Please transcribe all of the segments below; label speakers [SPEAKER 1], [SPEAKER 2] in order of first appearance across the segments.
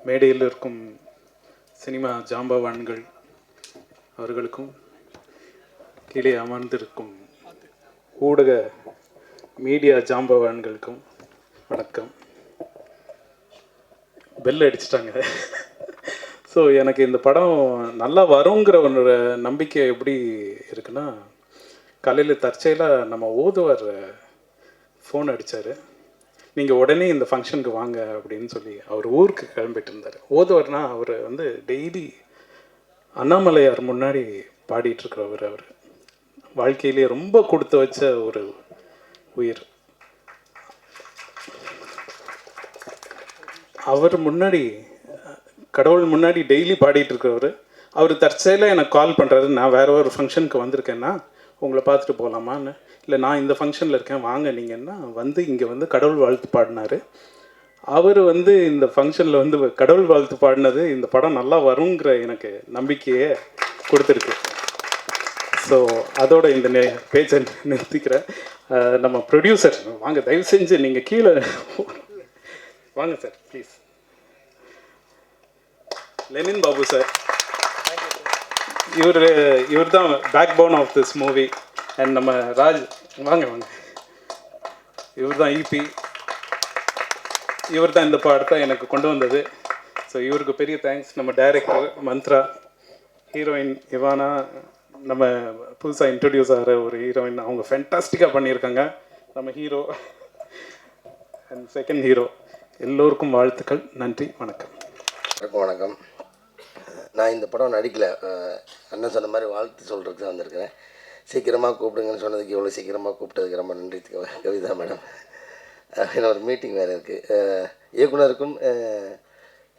[SPEAKER 1] மேடையில் இருக்கும் சினிமா ஜாம்பவான்கள் அவர்களுக்கும் கீழே அமர்ந்திருக்கும் ஊடக மீடியா ஜாம்பவான்களுக்கும் வணக்கம். பெல் அடிச்சிட்டாங்க. ஸோ எனக்கு இந்த படம் நல்லா வருங்கிற ஒரு நம்பிக்கை எப்படி இருக்குன்னா, காலையில் தற்செயலாக நம்ம ஓதுவார் ஃபோன் அடித்தார். நீங்கள் உடனே இந்த ஃபங்க்ஷனுக்கு வாங்க அப்படின்னு சொல்லி அவர் ஊருக்கு கிளம்பிட்டு இருந்தார். ஓதுவார்னா அவர் வந்து டெய்லி அண்ணாமலையார் முன்னாடி பாடிட்டுருக்கிறவர். அவர் வாழ்க்கையிலேயே ரொம்ப கொடுத்து வச்ச ஒரு உயிர். அவர் முன்னாடி, கடவுள் முன்னாடி டெய்லி பாடிட்டு இருக்கிறவர். அவர் தற்செயலாக எனக்கு கால் பண்ணுறாரு. நான் வேறு ஒரு ஃபங்க்ஷனுக்கு வந்திருக்கேன்னா உங்களை பார்த்துட்டு போகலாமான்னு. இல்லை, நான் இந்த ஃபங்க்ஷனில் இருக்கேன் வாங்க நீங்கன்னா வந்து இங்கே வந்து கடவுள் வாழ்த்து பாடினார். அவர் வந்து இந்த ஃபங்க்ஷனில் வந்து கடவுள் வாழ்த்து பாடினது இந்த படம் நல்லா வருங்கிற எனக்கு நம்பிக்கையை கொடுத்துருக்கு. ஸோ அதோட இந்த பேச்சை நிறுத்திக்கிறேன். நம்ம ப்ரொடியூசர் வாங்க, தயவு செஞ்சு நீங்கள் கீழே வாங்க sir please. Lenin Babu sir, இவர் தான் backbone of this movie. And நம்ம ராஜ், வாங்க வாங்க, இவர் தான் இபி. இவர் தான் இந்த படத்தை எனக்கு கொண்டு வந்தது. ஸோ இவருக்கு பெரிய தேங்க்ஸ். நம்ம டைரக்டர் மந்த்ரா, ஹீரோயின் இவானா, நம்ம புதுசாக இன்ட்ரடியூஸ் ஆகிற ஒரு ஹீரோயின், அவங்க ஃபேண்டாஸ்டிக்காக பண்ணியிருக்காங்க. நம்ம ஹீரோ அண்ட் செகண்ட் ஹீரோ, எல்லோருக்கும் வாழ்த்துக்கள். நன்றி, வணக்கம்.
[SPEAKER 2] வணக்கம். நான் இந்த படம் நடிக்கலை, அண்ணன் சொன்ன மாதிரி வாழ்த்து சொல்கிறதுக்கு தான் வந்திருக்கிறேன். சீக்கிரமாக கூப்பிடுங்கன்னு சொன்னதுக்கு எவ்வளோ சீக்கிரமாக கூப்பிட்டதுக்கு ரொம்ப நன்றி கவிதா மேடம். என்ன ஒரு மீட்டிங் வேறு இருக்குது. இயக்குனருக்கும்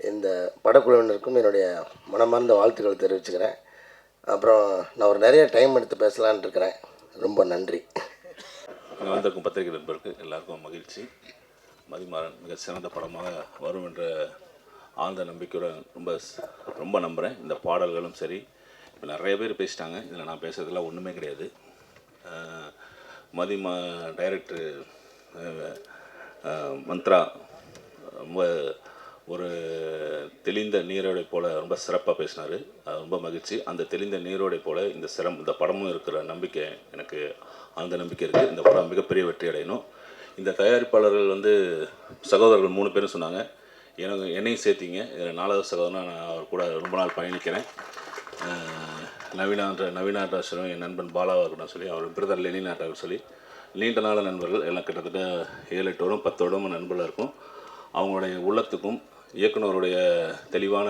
[SPEAKER 2] இந்த படக்குழுவினருக்கும் என்னுடைய மனமார்ந்த வாழ்த்துக்களை தெரிவிச்சுக்கிறேன். அப்புறம் நான் ஒரு நிறைய டைம் எடுத்து பேசலான்னு இருக்கிறேன். ரொம்ப நன்றி.
[SPEAKER 3] இங்கே வந்திருக்கும் பத்திரிகை நண்பருக்கு எல்லாருக்கும் மகிழ்ச்சி. மதிமாறன் மிக சிறந்த படமாக வரும் என்ற ஆழ்ந்த நம்பிக்கையுடன் ரொம்ப நம்புகிறேன். இந்த பாடல்களும் சரி, இப்போ நிறைய பேர் பேசிட்டாங்க, இதில் நான் பேசுறதுலாம் ஒன்றுமே கிடையாது. டைரக்டர் மந்த்ரா ரொம்ப ஒரு தெளிந்த நீரோடை போல் ரொம்ப சிறப்பாக பேசினார். அது ரொம்ப மகிழ்ச்சி. அந்த தெளிந்த நீரோடை போல் இந்த படமும் இருக்கிற நம்பிக்கை எனக்கு அந்த நம்பிக்கை இருக்குது. இந்த படம் மிகப்பெரிய வெற்றி அடையணும். இந்த தயாரிப்பாளர்கள் வந்து சகோதரர்கள் 3 பேரும் சொன்னாங்க, என்னையும் சேர்த்திங்க. இதில் 4வது சகோதரனா நான் அவர் கூட ரொம்ப நாள் பயணிக்கிறேன். நவீனாட்டாஸ்வரம் என் நண்பன் பாலாவாக சொல்லி, அவர் பிரதர் லெனினாட்டாக சொல்லி நீண்ட நாள் நண்பர்கள் எல்லாம் கிட்டத்தட்ட 7-8 வருடம் 10 வருடமும் நண்பர்களாக இருக்கும். அவங்களுடைய உள்ளத்துக்கும் இயக்குனருடைய தெளிவான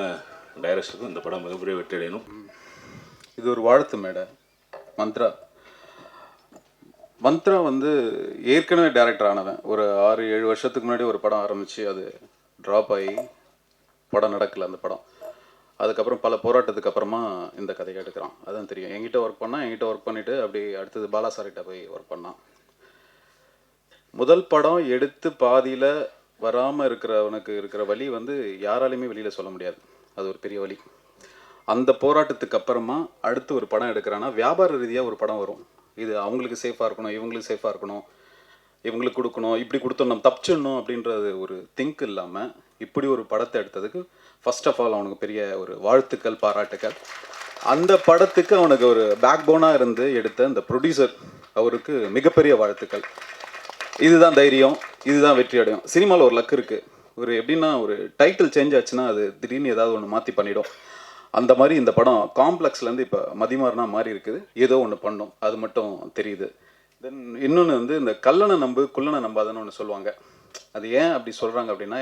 [SPEAKER 3] டைரக்டருக்கும் இந்த படம் மிகப்பெரிய வெற்றி அடையணும்.
[SPEAKER 4] இது ஒரு வாழ்த்து மேடை. மந்த்ரா வந்து ஏற்கனவே டைரக்டர் ஆனவன். ஒரு 6-7 வருஷத்துக்கு முன்னாடி ஒரு படம் ஆரம்பித்து அது ட்ராப் ஆகி படம் நடக்கலை அந்த படம். அதுக்கப்புறம் பல போராட்டத்துக்கு அப்புறமா இந்த கதையை எடுக்கிறான். அதான் தெரியும். என்கிட்ட ஒர்க் பண்ணிவிட்டு அப்படி அடுத்தது பாலா சார்கிட்ட போய் ஒர்க் பண்ணான். முதல் படம் எடுத்து பாதியில் வராமல் இருக்கிறவனுக்கு இருக்கிற வலி வந்து யாராலையுமே வெளியில் சொல்ல முடியாது. அது ஒரு பெரிய வலி. அந்த போராட்டத்துக்கு அப்புறமா அடுத்து ஒரு படம் எடுக்கிறான்னா வியாபார ரீதியாக ஒரு படம் வரும். இது அவங்களுக்கு சேஃபாக இருக்கணும், இவங்களுக்கு சேஃபாக இருக்கணும், இவங்களுக்கு கொடுக்கணும், இப்படி கொடுத்தோம் நம்ம தப்பிச்சிடணும் அப்படின்றது ஒரு திங்க் இல்லாமல் இப்படி ஒரு படத்தை எடுத்ததுக்கு ஃபர்ஸ்ட் ஆஃப் ஆல் அவனுக்கு பெரிய ஒரு வாழ்த்துக்கள், பாராட்டுக்கள். அந்த படத்துக்கு அவனுக்கு ஒரு பேக் போனாக இருந்து எடுத்த இந்த ப்ரொடியூசர் அவருக்கு மிகப்பெரிய வாழ்த்துக்கள். இதுதான் தைரியம், இதுதான் வெற்றி அடையும். சினிமாவில் ஒரு லக் இருக்குது. ஒரு எப்படின்னா ஒரு டைட்டில் சேஞ்ச் ஆச்சுன்னா அது திடீர்னு ஏதாவது ஒன்று மாற்றி பண்ணிடும். அந்த மாதிரி இந்த படம் காம்ப்ளெக்ஸ்லேருந்து இப்போ மதிமாறனா மாறி இருக்குது. ஏதோ ஒன்று பண்ணும், அது மட்டும் தெரியுது. தென் இன்னொன்று வந்து இந்த கல்லணை நம்பு குள்ளனை நம்பாதுன்னு ஒன்று சொல்லுவாங்க. அது ஏன் அப்படி சொல்கிறாங்க அப்படின்னா,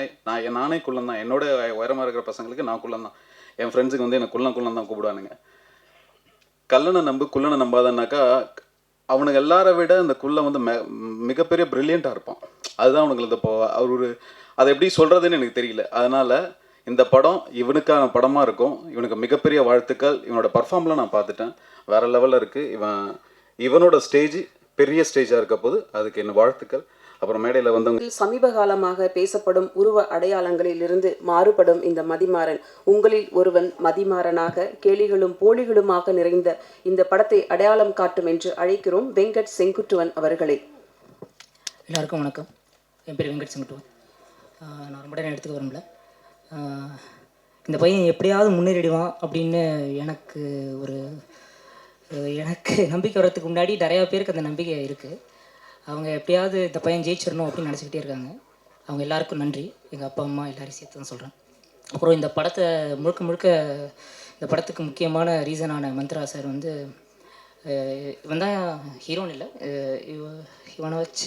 [SPEAKER 4] நானே குள்ளன் தான். என்னோட உயரமாக இருக்கிற பசங்களுக்கு நான் குள்ளன் தான். என் ஃப்ரெண்ட்ஸுக்கு வந்து என்னை குள்ளன் தான் கூப்பிடுவானுங்க. கல்லணை நம்பு குள்ளனை நம்பாதன்னாக்கா அவனுக்கு எல்லாரை விட இந்த குள்ளை வந்து மிகப்பெரிய ப்ரில்லியண்ட்டாக இருப்பான். அதுதான் அவனுக்கு இந்த அதை எப்படி சொல்கிறதுன்னு எனக்கு தெரியல. அதனால் இந்த படம் இவனுக்கான படமாக இருக்கும். இவனுக்கு மிகப்பெரிய வாழ்த்துக்கள். இவனோட பர்ஃபார்ம்லாம் நான் பார்த்துட்டேன், வேறு லெவலில் இருக்குது. இவனோட ஸ்டேஜ் பெரிய ஸ்டேஜாக இருக்க போது அதுக்கு என்ன வாழ்த்துக்கள். அப்புறம் மேடையில் வந்தவங்க
[SPEAKER 5] சமீப காலமாக பேசப்படும் உருவ அடையாளங்களிலிருந்து மாறுபடும் இந்த மதிமாறன் உங்களில் ஒருவன் மதிமாறனாக கேலிகளும் போலிகளுமாக நிறைந்த இந்த படத்தை அடையாளம் காட்டும் என்று அழைக்கிறோம் வெங்கட் செங்குட்டுவன் அவர்களை.
[SPEAKER 6] எல்லாருக்கும் வணக்கம். என் பேர் வெங்கட் செங்குட்டுவன். நான் ரொம்ப நேரம் எடுத்துக்க விரும்பல. இந்த பையன் எப்படியாவது முன்னேறிடுவான் அப்படின்னு எனக்கு ஒரு எனக்கு நம்பிக்கை வர்றதுக்கு முன்னாடி நிறையா பேருக்கு அந்த நம்பிக்கை இருக்குது. அவங்க எப்படியாவது இந்த பையன் ஜெயிச்சிடணும் அப்படின்னு நினச்சிக்கிட்டே இருக்காங்க. அவங்க எல்லாருக்கும் நன்றி. எங்கள் அப்பா அம்மா எல்லாரையும் சேர்த்து தான் சொல்கிறேன். அப்புறம் இந்த படத்தை முழுக்க இந்த படத்துக்கு முக்கியமான ரீசனான மந்த்ரா சார் வந்து இவன் தான் ஹீரோன்னு இல்லை, இவனை வச்சு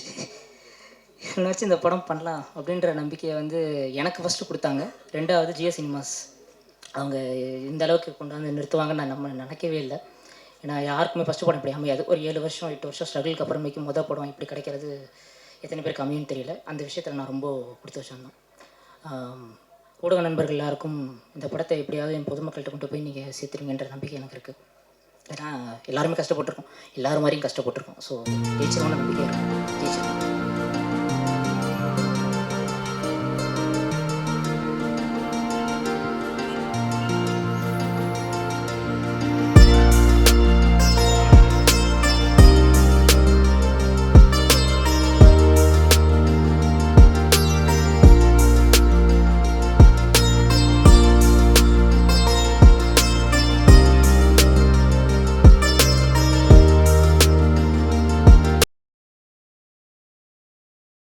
[SPEAKER 6] இந்த படம் பண்ணலாம் அப்படின்ற நம்பிக்கையை வந்து எனக்கு ஃபஸ்ட்டு கொடுத்தாங்க. ரெண்டாவது ஜியோ சினிமாஸ் அவங்க இந்த அளவுக்கு கொண்டாந்து நிறுத்துவாங்கன்னு நான் நினைக்கவே இல்லை. ஏன்னா யாருக்குமே ஃபஸ்ட்டு படம் இப்படி அமையாது. ஒரு 7 வருஷம் 8 வருஷம் ஸ்ட்ரகிளுக்கு அப்புறமேக்கு மொதல் படம் இப்படி கிடைக்கிறது எத்தனை பேருக்கு அமையும்னு தெரியல. அந்த விஷயத்தில் நான் ரொம்ப கொடுத்து வச்சிருந்தேன். ஊடக நண்பர்கள் எல்லாருக்கும் இந்த படத்தை எப்படியாவது என் பொதுமக்கள்கிட்ட கொண்டு போய் நீங்கள் சேர்த்துருங்கன்ற நம்பிக்கை எனக்கு இருக்குது. ஏன்னா எல்லாருமே கஷ்டப்பட்டுருக்கோம், எல்லோரும் மாதிரியும் கஷ்டப்பட்டுருக்கோம். ஸோ ஜெயிச்சிருவோம்னு நம்பிக்கை இருக்குது. ஜெயிச்சிருக்கோம்.